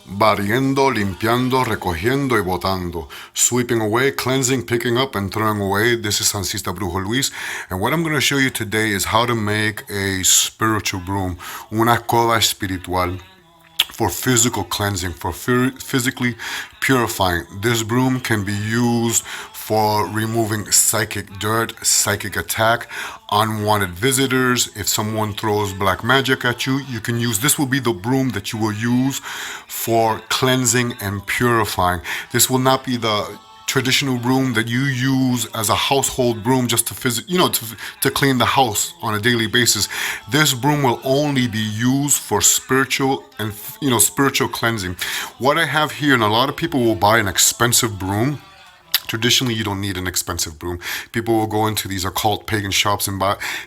Bariendo, limpiando, recogiendo y botando. Sweeping away, cleansing, picking up, and throwing away. This is Sancista Brujo Luis. And what I'm going to show you today is how to make a spiritual broom, una escoba espiritual, for physical cleansing, for physically purifying. This broom can be used for removing psychic dirt, psychic attack, unwanted visitors. If someone throws black magic at you, you can use this. Will be the broom that you will use for cleansing and purifying. This will not be the traditional broom that you use as a household broom just to to clean the house on a daily basis. This broom will only be used for spiritual and spiritual cleansing. What I have here, and a lot of people will buy an expensive broom. Traditionally, you don't need an expensive broom. People will go into these occult pagan shops and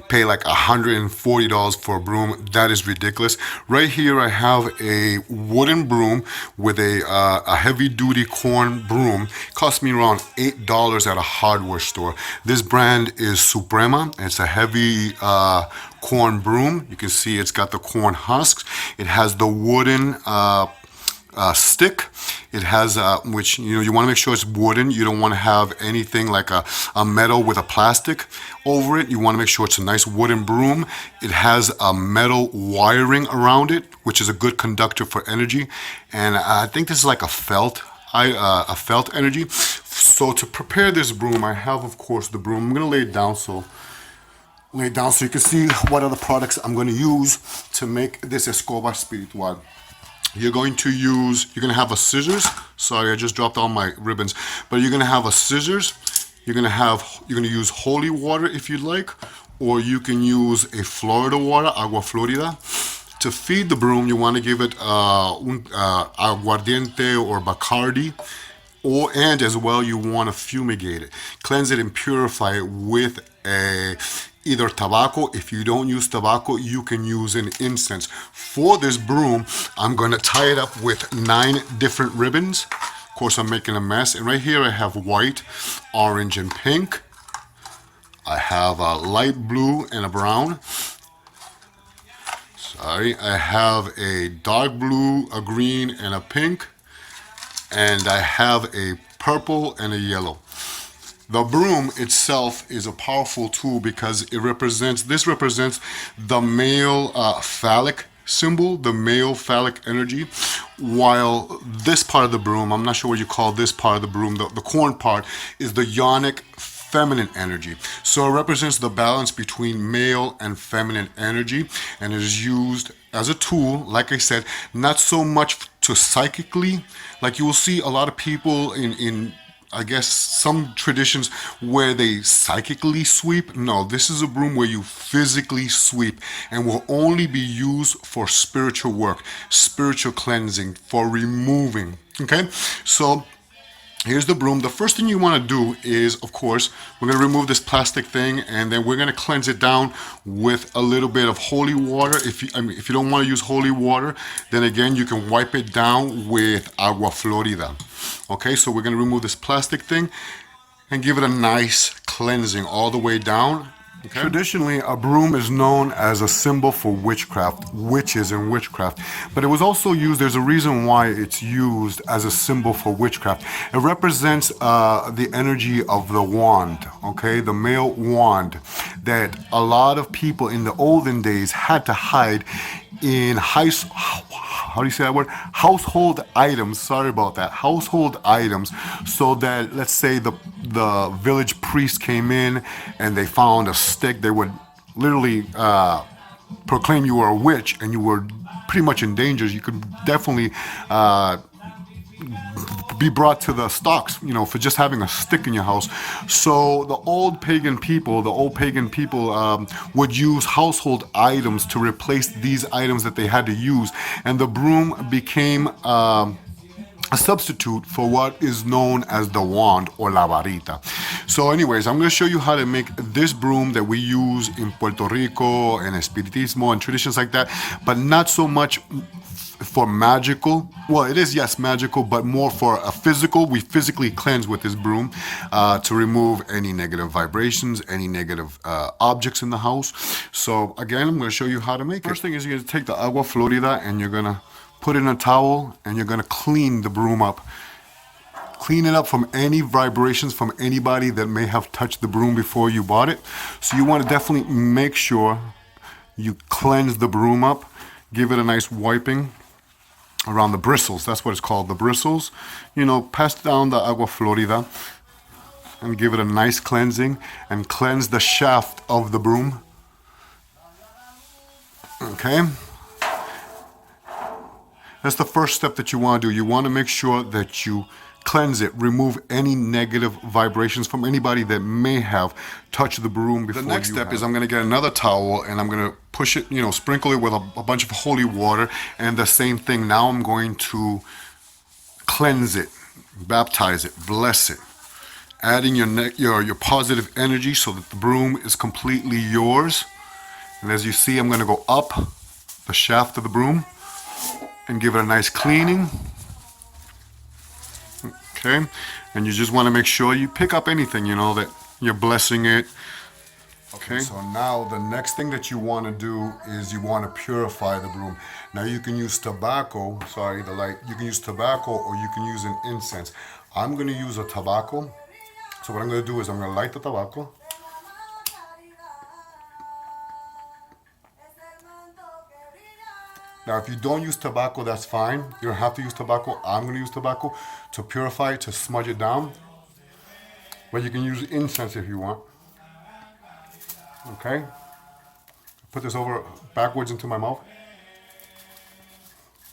pay like $140 for a broom. That is ridiculous. Right here, I have a wooden broom with a heavy-duty corn broom. It cost me around $8 at a hardware store. This brand is Suprema. It's a heavy corn broom. You can see it's got the corn husks. It has the wooden stick. It has which you want to make sure it's wooden. You don't want to have anything like a metal with a plastic over it. You want to make sure it's a nice wooden broom. It has a metal wiring around it, which is a good conductor for energy. And I think this is like a felt energy. So to prepare this broom, I have, of course, the broom. I'm gonna lay it down so you can see what other products I'm going to use to make this escoba espiritual. You're going to have a scissors. Sorry, I just dropped all my ribbons. But you're going to have a scissors. You're going to use holy water if you'd like, or you can use a Florida water, agua florida. To feed the broom, you want to give it aguardiente or Bacardi. And as well, you want to fumigate it, cleanse it and purify it with either tobacco. If you don't use tobacco, you can use an incense. For this broom, I'm going to tie it up with 9 different ribbons. Of course, I'm making a mess. And right here, I have white, orange, and pink. I have a light blue and a brown. Sorry, I have a dark blue, a green, and a pink. And I have a purple and a yellow. The broom itself is a powerful tool because this represents the male phallic symbol, the male phallic energy, while this part of the broom, I'm not sure what you call this part of the broom, the corn part, is the yonic feminine energy. So it represents the balance between male and feminine energy, and it is used as a tool, like I said, not so much to psychically, like you will see a lot of people in I guess some traditions where they psychically sweep. No, this is a broom where you physically sweep and will only be used for spiritual work, spiritual cleansing, for removing. Okay, so here's the broom. The first thing you want to do is, of course, we're going to remove this plastic thing, and then we're going to cleanse it down with a little bit of holy water. If you don't want to use holy water, then again, you can wipe it down with agua florida. Okay, so we're going to remove this plastic thing and give it a nice cleansing all the way down. Okay. Traditionally, a broom is known as a symbol for witchcraft, witches and witchcraft. But it was also used, there's a reason why it's used as a symbol for witchcraft. It represents the energy of the wand, okay, the male wand that a lot of people in the olden days had to hide in household items. Sorry about that. Household items, so that, let's say the village priest came in and they found a stick, they would literally proclaim you were a witch and you were pretty much in danger. You could definitely be brought to the stocks, for just having a stick in your house. So the old pagan people would use household items to replace these items that they had to use, and the broom became a substitute for what is known as the wand or la varita. So anyways, I'm going to show you how to make this broom that we use in Puerto Rico and Espiritismo and traditions like that, but not so much for magical. Well, it is, yes, magical, but more for a physical. We physically cleanse with this broom to remove any negative vibrations, any negative objects in the house. So again, I'm going to show you how to make it. First thing is you're going to take the agua florida and you're going to put it in a towel, and you're going to clean the broom up. Clean it up from any vibrations from anybody that may have touched the broom before you bought it. So you want to definitely make sure you cleanse the broom up. Give it a nice wiping around the bristles. That's what it's called, the bristles. You know, pass down the agua florida and give it a nice cleansing and cleanse the shaft of the broom. Okay? That's the first step that you want to do. You want to make sure that you cleanse it, remove any negative vibrations from anybody that may have touched the broom before. The next step is I'm going to get another towel and I'm going to push it, you know, sprinkle it with a bunch of holy water, and the same thing. Now I'm going to cleanse it, baptize it, bless it, adding your positive energy so that the broom is completely yours. And as you see, I'm going to go up the shaft of the broom and give it a nice cleaning. Okay, and you just want to make sure you pick up anything, you know, that you're blessing it. Okay, so now the next thing that you want to do is you want to purify the broom. Now you can use tobacco, sorry, the light, you can use tobacco or you can use an incense. I'm going to use a tobacco. So what I'm going to do is I'm going to light the tobacco. Now, if you don't use tobacco, that's fine. You don't have to use tobacco. I'm going to use tobacco to purify it, to smudge it down. But you can use incense if you want. Okay? Put this over backwards into my mouth.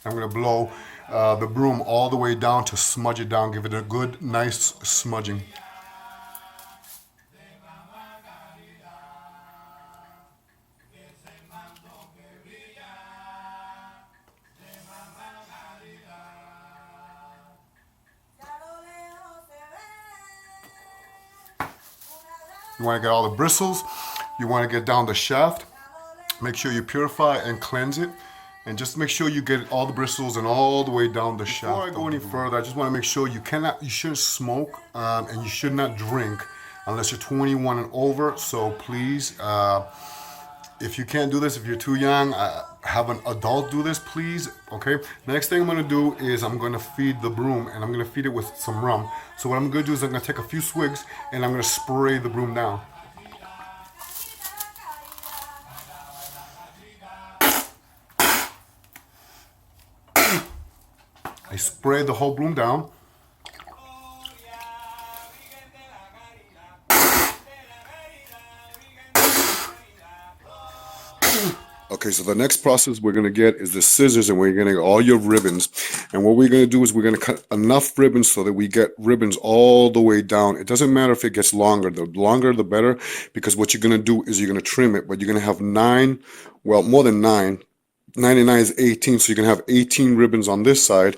I'm going to blow the broom all the way down to smudge it down. Give it a good, nice smudging. You want to get all the bristles. You want to get down the shaft. Make sure you purify and cleanse it. And just make sure you get all the bristles and all the way down the shaft. Before I go any further, I just want to make sure you shouldn't smoke and you should not drink unless you're 21 and over. So please, if you can't do this, if you're too young, have an adult do this, please. Okay. The next thing I'm going to do is I'm going to feed the broom, and I'm going to feed it with some rum. So what I'm going to do is I'm going to take a few swigs and I'm going to spray the broom down. I spray the whole broom down. Okay, so the next process we're going to get is the scissors, and we're going to get all your ribbons. And what we're going to do is we're going to cut enough ribbons so that we get ribbons all the way down. It doesn't matter if it gets longer. The longer, the better, because what you're going to do is you're going to trim it, but you're going to have 9, well, more than 9. 99 is 18, so you're going to have 18 ribbons on this side,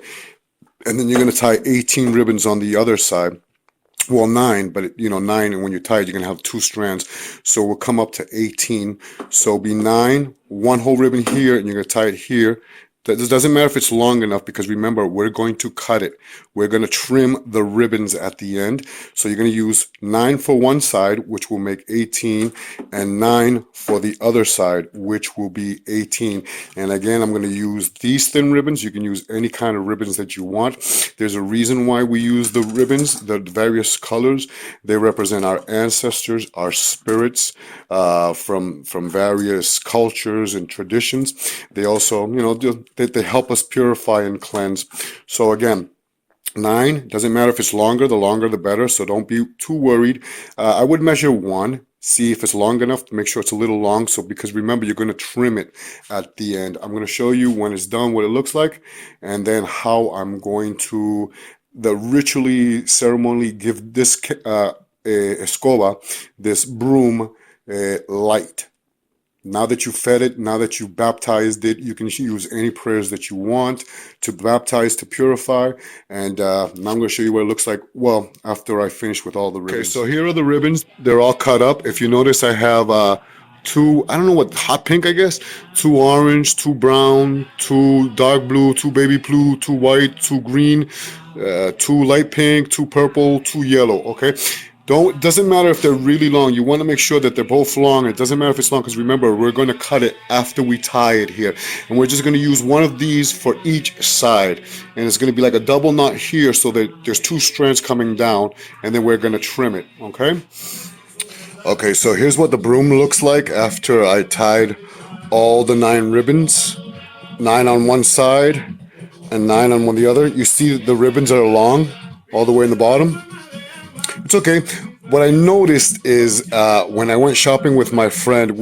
and then you're going to tie 18 ribbons on the other side. Well, 9, but 9, and when you're tied, you're going to have 2 strands. So we'll come up to 18. So it'll be 9, 1 whole ribbon here, and you're going to tie it here. This doesn't matter if it's long enough, because remember, we're going to cut it. We're going to trim the ribbons at the end. So you're going to use 9 for one side, which will make 18, and 9 for the other side, which will be 18. And again, I'm going to use these thin ribbons. You can use any kind of ribbons that you want. There's a reason why we use the ribbons, the various colors. They represent our ancestors, our spirits from various cultures and traditions. They also, they help us purify and cleanse. So again, 9, doesn't matter if it's longer, the longer the better, so don't be too worried. I would measure 1, see if it's long enough, to make sure it's a little long, because remember, you're going to trim it at the end. I'm going to show you when it's done what it looks like, and then how I'm going to ritually, ceremonially give this Escoba, this broom, light. Now that you fed it, now that you baptized it, you can use any prayers that you want to baptize, to purify. And now I'm going to show you what it looks like, well, after I finish with all the ribbons. Okay, so here are the ribbons. They're all cut up. If you notice, I have 2, I don't know what, hot pink, I guess, 2 orange, 2 brown, 2 dark blue, 2 baby blue, 2 white, 2 green, 2 light pink, 2 purple, 2 yellow, okay? Doesn't matter if they're really long. You want to make sure that they're both long. It doesn't matter if it's long, because remember, we're going to cut it after we tie it here. And we're just going to use one of these for each side. And it's going to be like a double knot here, so that there's two strands coming down, and then we're going to trim it, okay? Okay, so here's what the broom looks like after I tied all the 9 ribbons. 9 on one side and 9 on the other. You see the ribbons are long all the way in the bottom. It's okay. What I noticed is when I went shopping with my friend,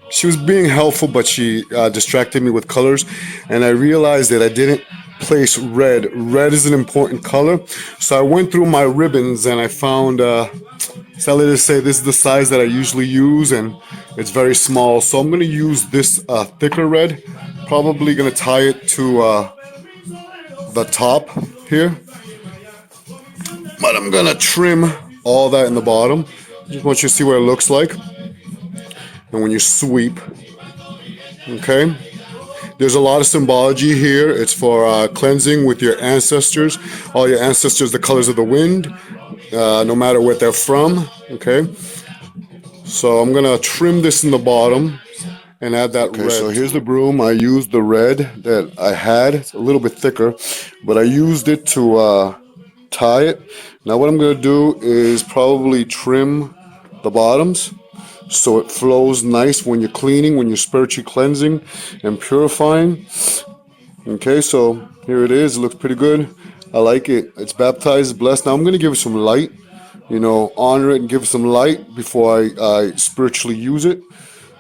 she was being helpful, but she distracted me with colors, and I realized that I didn't place red. Red is an important color, so I went through my ribbons and I found. So let's say this is the size that I usually use, and it's very small. So I'm going to use this thicker red. Probably going to tie it to the top here. But I'm going to trim all that in the bottom. Just want you to see what it looks like. And when you sweep, okay? There's a lot of symbology here. It's for cleansing with your ancestors. All your ancestors, the colors of the wind, no matter where they're from, okay? So I'm gonna trim this in the bottom and add that red. So here's the broom. I used the red that I had. It's a little bit thicker, but I used it to tie it. Now what I'm gonna do is probably trim the bottoms so it flows nice when you're cleaning, when you're spiritually cleansing and purifying. Okay, so here it is. It looks pretty good. I like it. It's baptized, blessed. Now I'm going to give it some light, honor it and give it some light before I spiritually use it.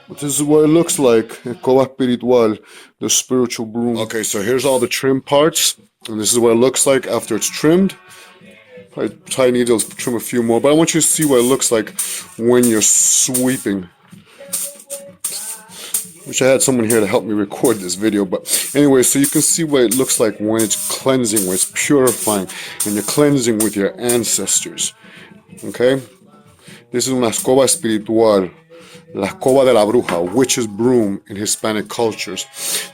But this is what it looks like. Escoba espiritual, the spiritual broom. Okay, so here's all the trim parts. And this is what it looks like after it's trimmed. Probably need to trim a few more, but I want you to see what it looks like when you're sweeping. Wish I had someone here to help me record this video, but anyway, so you can see what it looks like when it's cleansing, when it's purifying, and you're cleansing with your ancestors. Okay? This is una escoba espiritual, la escoba de la bruja, witch's broom in Hispanic cultures.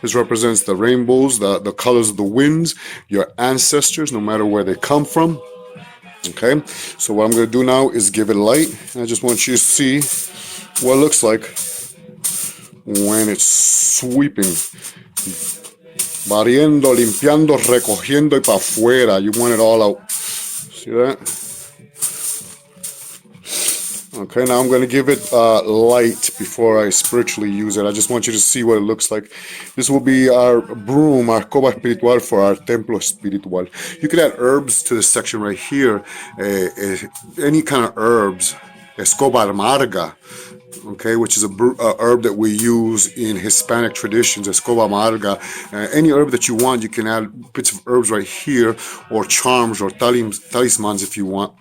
This represents the rainbows, the colors of the winds, your ancestors, no matter where they come from. Okay, so what I'm going to do now is give it light. And I just want you to see what it looks like when it's sweeping. Bariendo, limpiando, recojiendo y pa' afuera. You want it all out. See that? Okay, now I'm going to give it light before I spiritually use it. I just want you to see what it looks like. This will be our broom, our escoba espiritual for our templo espiritual. You could add herbs to this section right here. Any kind of herbs. Escoba amarga, okay, which is a herb that we use in Hispanic traditions. Escoba amarga. Any herb that you want, you can add bits of herbs right here, or charms or talismans if you want.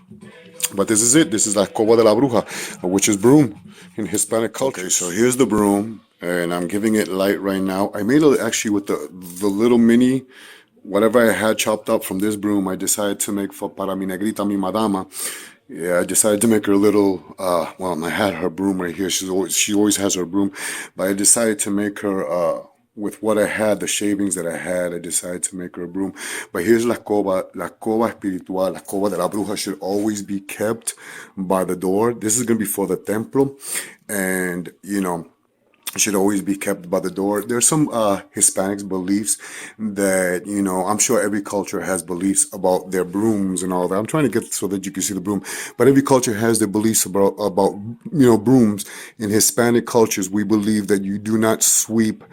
But this is it. This is la escoba de la bruja, a witch's broom in Hispanic culture. Okay, so here's the broom, and I'm giving it light right now. I made it actually with the little mini, whatever I had chopped up from this broom. I decided to make for para mi negrita, mi madama. Yeah, I decided to make her a little, well, I had her broom right here. She always has her broom, but I decided to make her, with what I had, the shavings that I had, I decided to make her a broom. But here's la escoba espiritual, la escoba de la bruja should always be kept by the door. This is going to be for the templo, and, it should always be kept by the door. There's some Hispanics beliefs that, I'm sure every culture has beliefs about their brooms and all that. I'm trying to get so that you can see the broom. But every culture has their beliefs about brooms. In Hispanic cultures, we believe that you do not sweep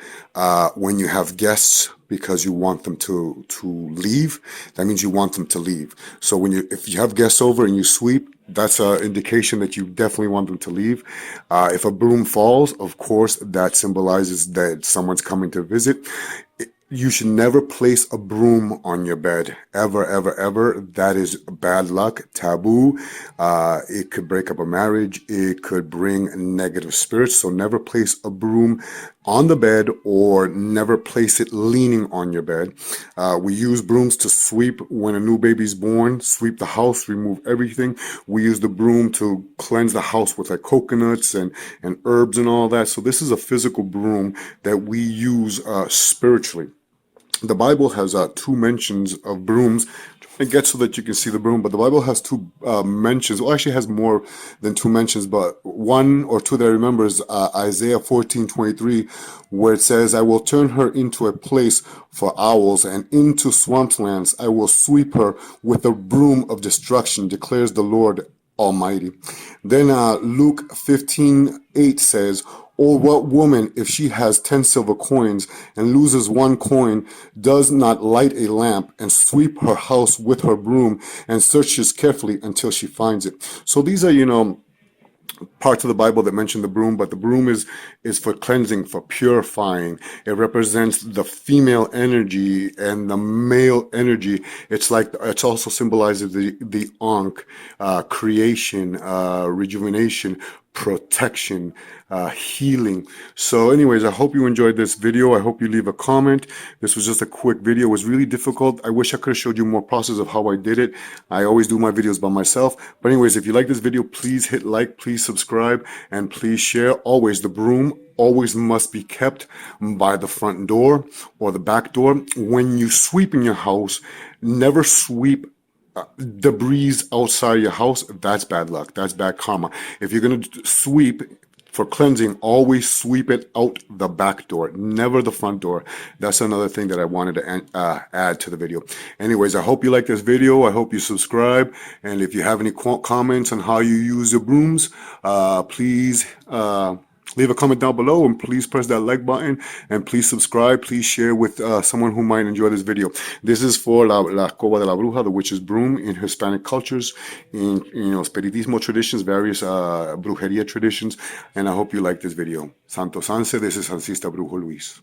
when you have guests, because you want them to leave. That means you want them to leave. So if you have guests over and you sweep, that's an indication that you definitely want them to leave. If a broom falls, of course, that symbolizes that someone's coming to visit. You should never place a broom on your bed, ever, ever, ever. That is bad luck, taboo. It could break up a marriage. It could bring negative spirits. So never place a broom on the bed, or never place it leaning on your bed. We use brooms to sweep when a new baby's born, sweep the house, remove everything. We use the broom to cleanse the house with like coconuts and herbs and all that. So this is a physical broom that we use spiritually. the Bible has two mentions of brooms. It gets so that you can see the broom, but the Bible has two mentions. Well, actually has more than two mentions, but one or two that I remember is Isaiah 14:23, where it says, I will turn her into a place for owls, and into swamplands I will sweep her with a broom of destruction, declares the Lord Almighty. Then Luke 15:8 says, or what woman, if she has 10 silver coins and loses one coin, does not light a lamp and sweep her house with her broom and searches carefully until she finds it? So these are, parts of the Bible that mention the broom, but the broom is for cleansing, for purifying. It represents the female energy and the male energy. It's also symbolizes the Ankh, creation, rejuvenation, protection, healing. So anyways, I hope you enjoyed this video. I hope you leave a comment. This was just a quick video. It was really difficult. I wish I could have showed you more process of how I did it. I always do my videos by myself. But anyways, if you like this video, please hit like, please subscribe, and please share. Always, the broom always must be kept by the front door or the back door. When you sweep in your house, never sweep debris outside your house. That's bad luck. That's bad karma. If you're going to sweep for cleansing, always sweep it out the back door, never the front door. That's another thing that I wanted to add to the video. Anyways, I hope you like this video. I hope you subscribe. And if you have any comments on how you use your brooms, please leave a comment down below, and please press that like button, and please subscribe. Please share with someone who might enjoy this video. This is for la Escoba de la Bruja, the Witches Broom, in Hispanic cultures, in Spiritismo traditions, various Brujeria traditions, and I hope you like this video. Santo Sanse, this is Sancista Brujo Luis.